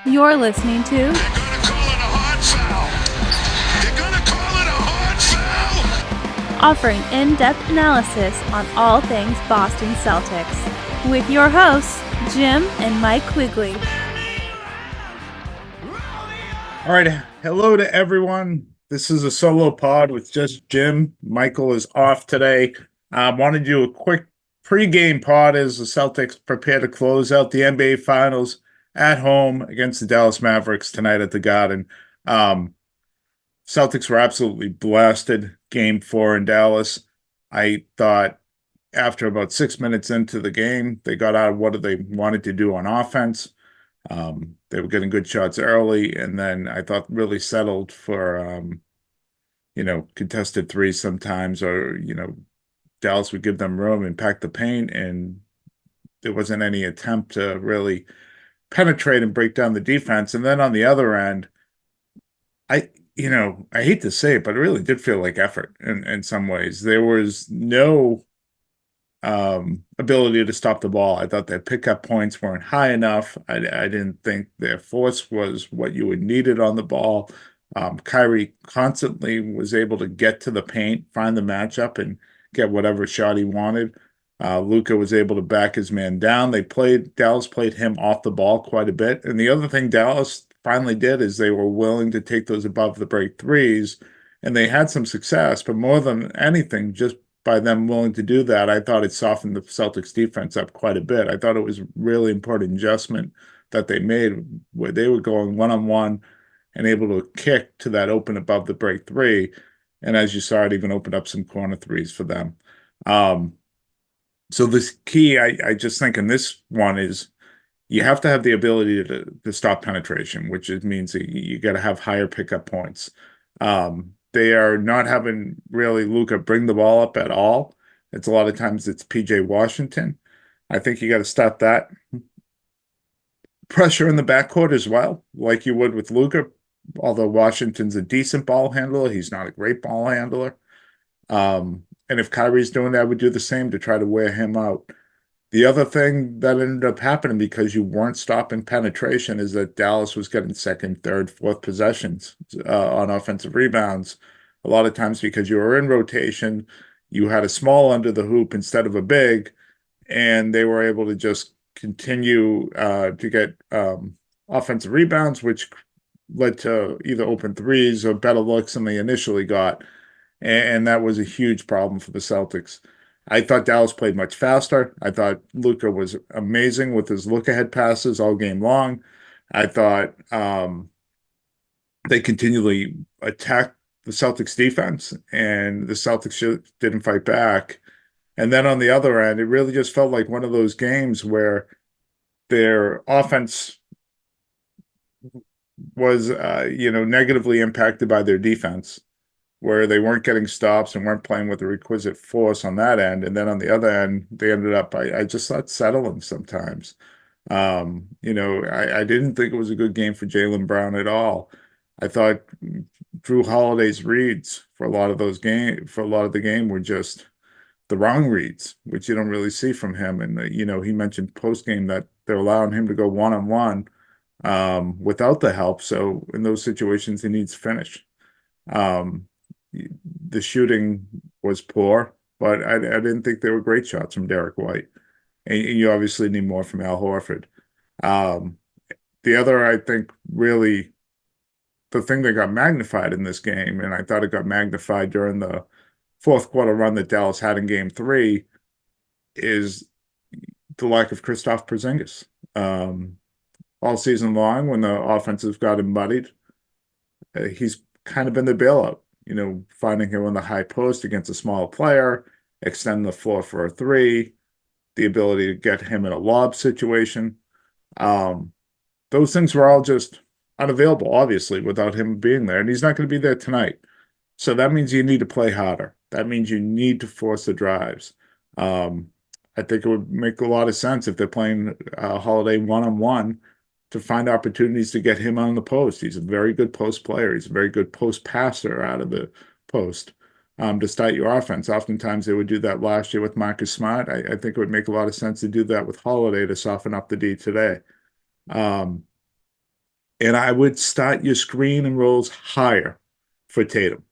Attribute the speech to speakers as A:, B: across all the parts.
A: You're listening to
B: They're gonna call it a hard foul. They're gonna call it a hard foul.
A: offering in-depth analysis on all things Boston Celtics with your hosts, Jim and Mike Quigley.
C: All right. Hello to everyone. This is a solo pod with just Jim. Michael is off today. I want to do a quick pregame pod as the Celtics prepare to close out the NBA Finals at home against the Dallas Mavericks tonight at the Garden. Celtics were absolutely blasted game 4 in Dallas. I thought after about 6 minutes into the game, they got out of what they wanted to do on offense. They were getting good shots early, and then I thought really settled for, contested threes sometimes, or, Dallas would give them room and pack the paint, and there wasn't any attempt to really penetrate and break down the defense. And then on the other end, I hate to say it, but it really did feel like effort in some ways. There was no ability to stop the ball. I thought their pickup points weren't high enough. I didn't think their force was what you would need it on the ball. Kyrie constantly was able to get to the paint, find the matchup, and get whatever shot he wanted. Luka was able to back his man down. Dallas played him off the ball quite a bit. And the other thing Dallas finally did is they were willing to take those above the break threes, and they had some success. But more than anything, just by them willing to do that, I thought it softened the Celtics defense up quite a bit. I thought it was a really important adjustment that they made where they were going one-on-one and able to kick to that open above the break three. And as you saw, it even opened up some corner threes for them. So this key, I just think in this one is you have to have the ability to stop penetration, which means that you got to have higher pickup points. They are not having really Luka bring the ball up at all. It's a lot of times it's PJ Washington. I think you got to stop that pressure in the backcourt as well, like you would with Luka. Although Washington's a decent ball handler, he's not a great ball handler. And if Kyrie's doing that, I would do the same to try to wear him out. The other thing that ended up happening because you weren't stopping penetration is that Dallas was getting second, third, fourth possessions on offensive rebounds. A lot of times because you were in rotation, you had a small under the hoop instead of a big, and they were able to just continue to get offensive rebounds, which led to either open threes or better looks than they initially got. And that was a huge problem for the Celtics. I thought Dallas played much faster. I thought Luka was amazing with his look-ahead passes all game long. I thought they continually attacked the Celtics defense, and the Celtics didn't fight back. And then on the other end, it really just felt like one of those games where their offense was, negatively impacted by their defense, where they weren't getting stops and weren't playing with the requisite force on that end. And then on the other end, they ended up, I just thought, settling sometimes. I didn't think it was a good game for Jaylen Brown at all. I thought Drew Holiday's reads for a lot of the game were just the wrong reads, which you don't really see from him. And, he mentioned post game that they're allowing him to go one-on-one without the help. So in those situations, he needs finish. The shooting was poor, but I didn't think they were great shots from Derek White. And you obviously need more from Al Horford. The other, I think, really the thing that got magnified in this game, and I thought it got magnified during the fourth quarter run that Dallas had in game 3, is the lack of Kristaps Porzingis. All season long, when the offensive got him muddied, he's kind of been the bailout. Finding him on the high post against a small player, extend the floor for a three, the ability to get him in a lob situation. Those things were all just unavailable, obviously, without him being there. And he's not going to be there tonight. So that means you need to play harder. That means you need to force the drives. I think it would make a lot of sense if they're playing Holiday one-on-one to find opportunities to get him on the post. He's a very good post player. He's a very good post passer out of the post to start your offense. Oftentimes they would do that last year with Marcus Smart. I think it would make a lot of sense to do that with Holiday to soften up the D today. And I would start your screen and rolls higher for Tatum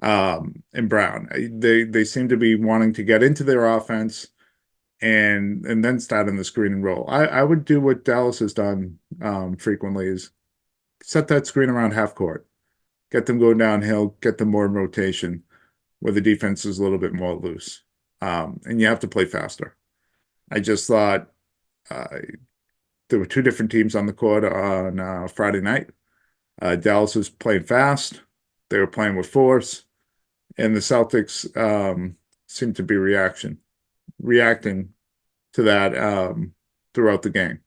C: and Brown. They seem to be wanting to get into their offense and then start in the screen and roll. I would do what Dallas has done frequently is set that screen around half court, get them going downhill, get them more in rotation where the defense is a little bit more loose. And you have to play faster. I just thought uh, there were two different teams on the court on Friday night. Dallas was playing fast. They were playing with force, and the Celtics seemed to be reacting to that throughout the game.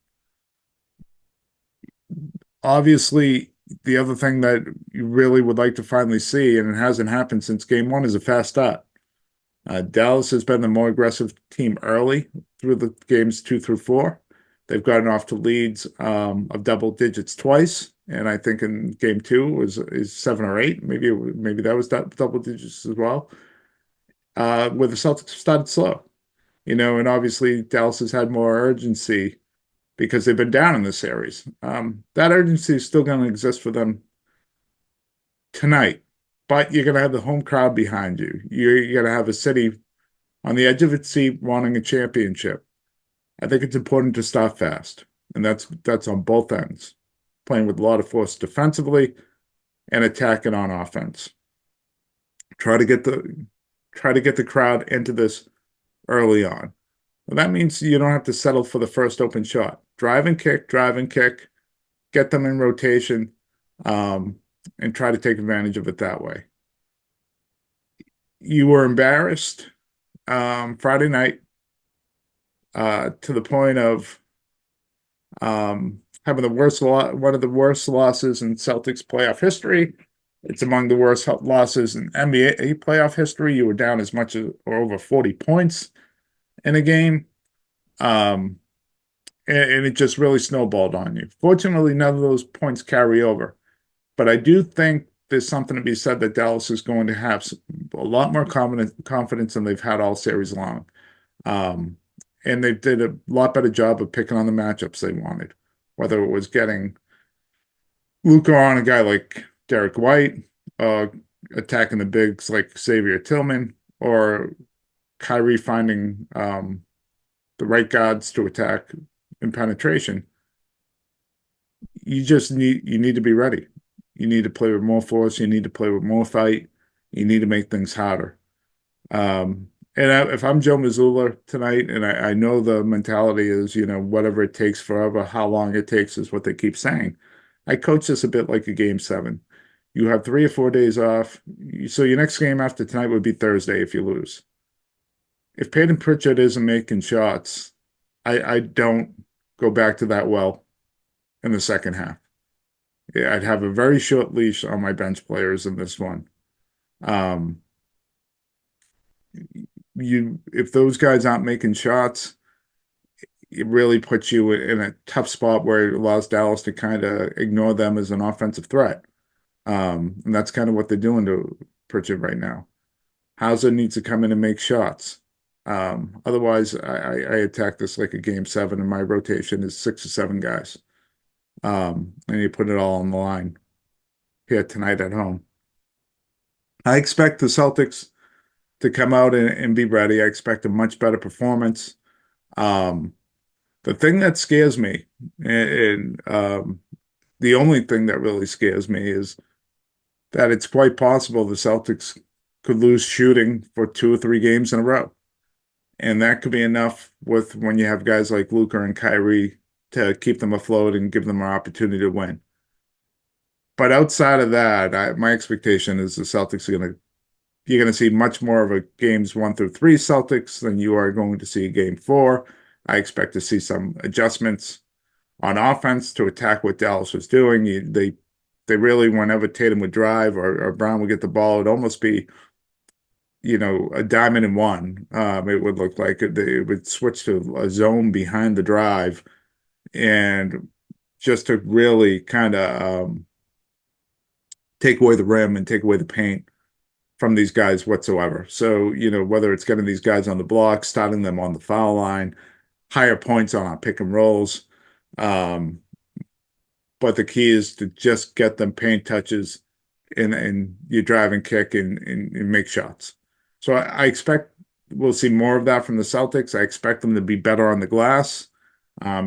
C: Obviously, the other thing that you really would like to finally see, and it hasn't happened since game one, is a fast start. Dallas has been the more aggressive team early through the games 2 through 4. They've gotten off to leads of double digits twice, and I think in game 2 is 7 or 8. Maybe that was double digits as well. Where the Celtics started slow, and obviously Dallas has had more urgency because they've been down in the series. That urgency is still going to exist for them tonight, but you're going to have the home crowd behind you. You're going to have a city on the edge of its seat wanting a championship. I think it's important to start fast, and that's on both ends, playing with a lot of force defensively and attacking on offense. Try to get the crowd into this early on. Well, that means you don't have to settle for the first open shot. Drive and kick, get them in rotation, and try to take advantage of it that way. You were embarrassed Friday night to the point of having one of the worst losses in Celtics playoff history. It's among the worst losses in NBA playoff history. You were down as much as or over 40 points in a game. And it just really snowballed on you. Fortunately, none of those points carry over. But I do think there's something to be said that Dallas is going to have a lot more confidence than they've had all series long. And they did a lot better job of picking on the matchups they wanted, whether it was getting Luka on a guy like Derek White, attacking the bigs like Xavier Tillman, or Kyrie finding the right guards to attack in penetration. You need to be ready. You need to play with more force. You need to play with more fight. You need to make things harder. If I'm Joe Mazzulla tonight, and I know the mentality is, whatever it takes forever, how long it takes is what they keep saying. I coach this a bit like a game 7. You have 3 or 4 days off. So your next game after tonight would be Thursday if you lose. If Peyton Pritchard isn't making shots, I don't go back to that well in the second half. Yeah, I'd have a very short leash on my bench players in this one. If those guys aren't making shots, it really puts you in a tough spot where it allows Dallas to kind of ignore them as an offensive threat. And that's kind of what they're doing to Pritchard right now. Hauser needs to come in and make shots. Otherwise, I attack this like a game 7, and my rotation is 6 or 7 guys. And you put it all on the line here tonight at home. I expect the Celtics to come out and be ready. I expect a much better performance. The thing that scares me, and the only thing that really scares me, is that it's quite possible the Celtics could lose shooting for 2 or 3 games in a row. And that could be enough when you have guys like Luka and Kyrie to keep them afloat and give them an opportunity to win. But outside of that, my expectation is the Celtics you're going to see much more of a games 1 through 3 Celtics than you are going to see game 4. I expect to see some adjustments on offense to attack what Dallas was doing. They really, whenever Tatum would drive or Brown would get the ball, it'd almost be, a diamond in one. It would look like they would switch to a zone behind the drive, and just to really kind of take away the rim and take away the paint from these guys whatsoever. So, whether it's getting these guys on the block, starting them on the foul line, higher points on our pick and rolls, but the key is to just get them paint touches and you drive and kick and make shots. So I expect we'll see more of that from the Celtics. I expect them to be better on the glass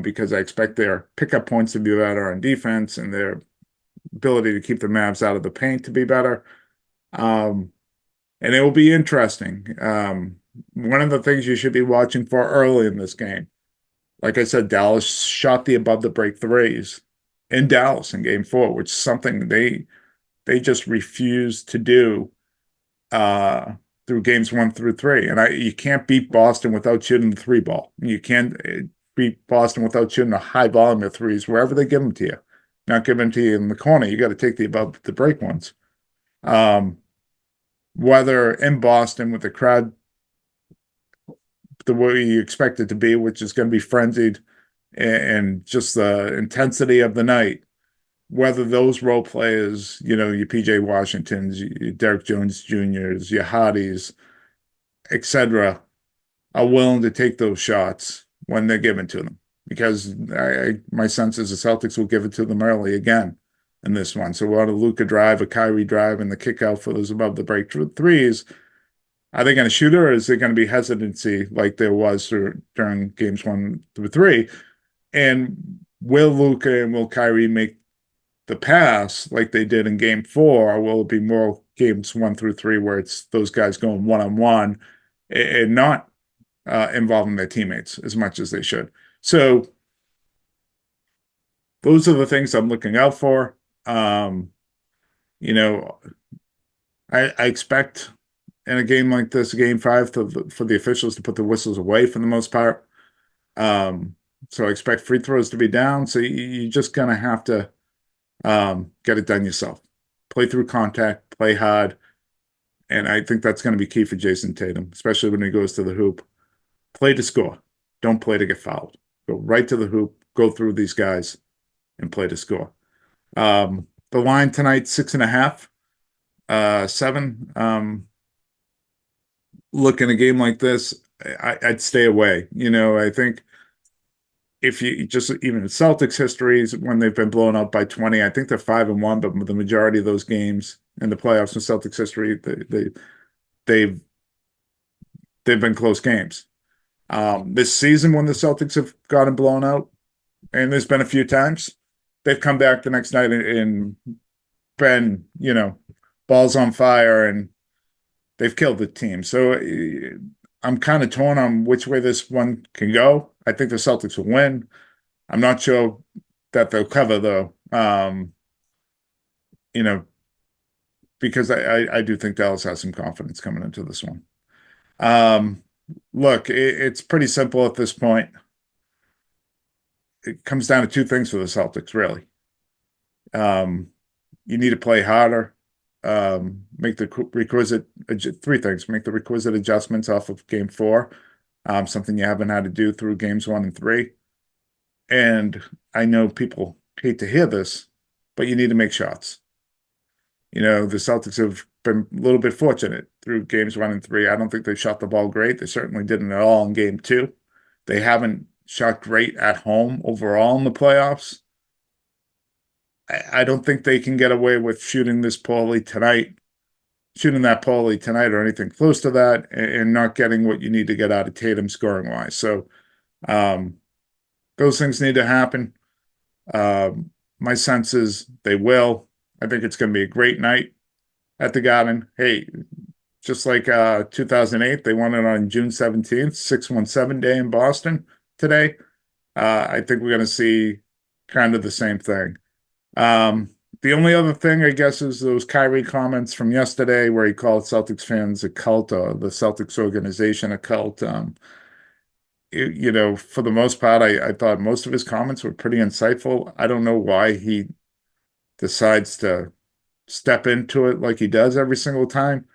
C: because I expect their pickup points to be better on defense and their ability to keep the Mavs out of the paint to be better. And it will be interesting. One of the things you should be watching for early in this game, like I said, Dallas shot the above the break threes in Dallas in game 4, which is something they just refused to do through games 1 through 3. And you can't beat Boston without shooting the 3 ball. You can't beat Boston without shooting a high volume of threes wherever they give them to you. Not give them to you in the corner. You got to take the above the break ones. Whether in Boston with the crowd the way you expect it to be, which is going to be frenzied, and just the intensity of the night, whether those role players, your PJ Washingtons, your Derek Jones Jr.'s, your Hardys, etc., are willing to take those shots when they're given to them. Because my sense is the Celtics will give it to them early again in this one. So we'll have a Luka drive, a Kyrie drive, and the kick out for those above the break threes. Are they going to shoot it, or is there going to be hesitancy like there was during games 1 through 3? And will Luka and will Kyrie make the pass like they did in game 4, or will it be more games 1 through 3 where it's those guys going one-on-one and not involving their teammates as much as they should? So those are the things I'm looking out for. I expect in a game like this, game 5, for the officials to put the whistles away for the most part. So I expect free throws to be down. So you're just going to have to get it done yourself. Play through contact, play hard. And I think that's going to be key for Jason Tatum, especially when he goes to the hoop. Play to score. Don't play to get fouled. Go right to the hoop, go through these guys, and play to score. The line tonight, 6.5, 7. Look, in a game like this, I'd stay away. I think if you just, even in Celtics histories, when they've been blown up by 20, I think they're 5-1, but the majority of those games in the playoffs in Celtics history, they've been close games. This season, when the Celtics have gotten blown out, and there's been a few times, they've come back the next night and been, balls on fire, and they've killed the team. So I'm kind of torn on which way this one can go. I think the Celtics will win. I'm not sure that they'll cover, though, because I do think Dallas has some confidence coming into this one. Look, it's pretty simple at this point. It comes down to 2 things for the Celtics, really. You need to play harder. Make the requisite 3 things. Make the requisite adjustments off of game 4, something you haven't had to do through games 1 and 3. And I know people hate to hear this, but you need to make shots. The Celtics have been a little bit fortunate through games 1 and 3. I don't think they shot the ball great. They certainly didn't at all in game 2. They haven't shot great at home overall in the playoffs. I don't think they can get away with shooting that poorly tonight, or anything close to that, and not getting what you need to get out of Tatum scoring wise. So those things need to happen. My sense is they will. I think it's going to be a great night at the Garden. Hey, just like 2008, they won it on June 17th, 617 day in Boston today. I think we're going to see kind of the same thing. The only other thing, I guess, is those Kyrie comments from yesterday where he called Celtics fans a cult, or the Celtics organization a cult. For the most part, I thought most of his comments were pretty insightful. I don't know why he decides to step into it like he does every single time.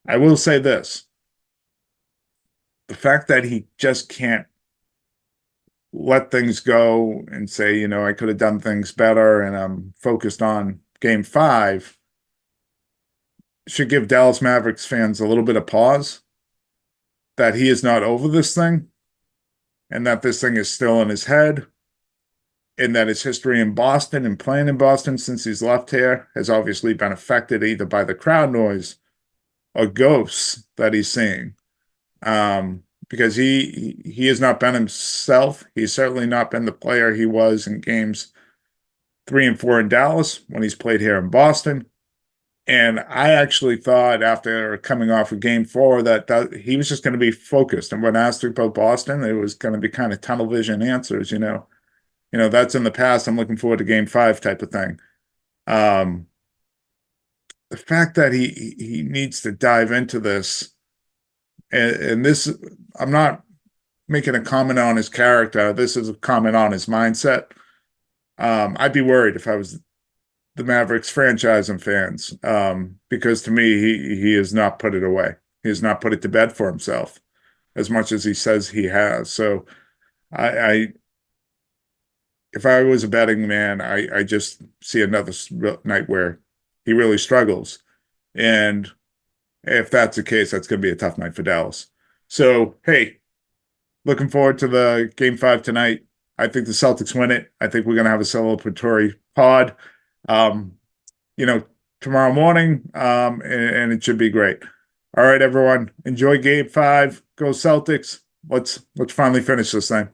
C: I will say this. The fact that he just can't let things go and say, I could have done things better and I'm focused on game 5 should give Dallas Mavericks fans a little bit of pause that he is not over this thing and that this thing is still in his head in that his history in Boston and playing in Boston since he's left here has obviously been affected either by the crowd noise or ghosts that he's seeing. Because he has not been himself. He's certainly not been the player he was in games 3 and 4 in Dallas when he's played here in Boston. And I actually thought after coming off of game 4 that he was just going to be focused. And when asked about Boston, it was going to be kind of tunnel vision answers, that's in the past. I'm looking forward to game 5 type of thing. The fact that he needs to dive into this, and this, I'm not making a comment on his character. This is a comment on his mindset. I'd be worried if I was the Mavericks franchise and fans, because to me, he has not put it away. He has not put it to bed for himself as much as he says he has. So if I was a betting man, I just see another night where he really struggles. And if that's the case, that's going to be a tough night for Dallas. So, hey, looking forward to the game 5 tonight. I think the Celtics win it. I think we're going to have a celebratory pod, tomorrow morning, and it should be great. All right, everyone, enjoy game 5. Go Celtics. Let's finally finish this thing.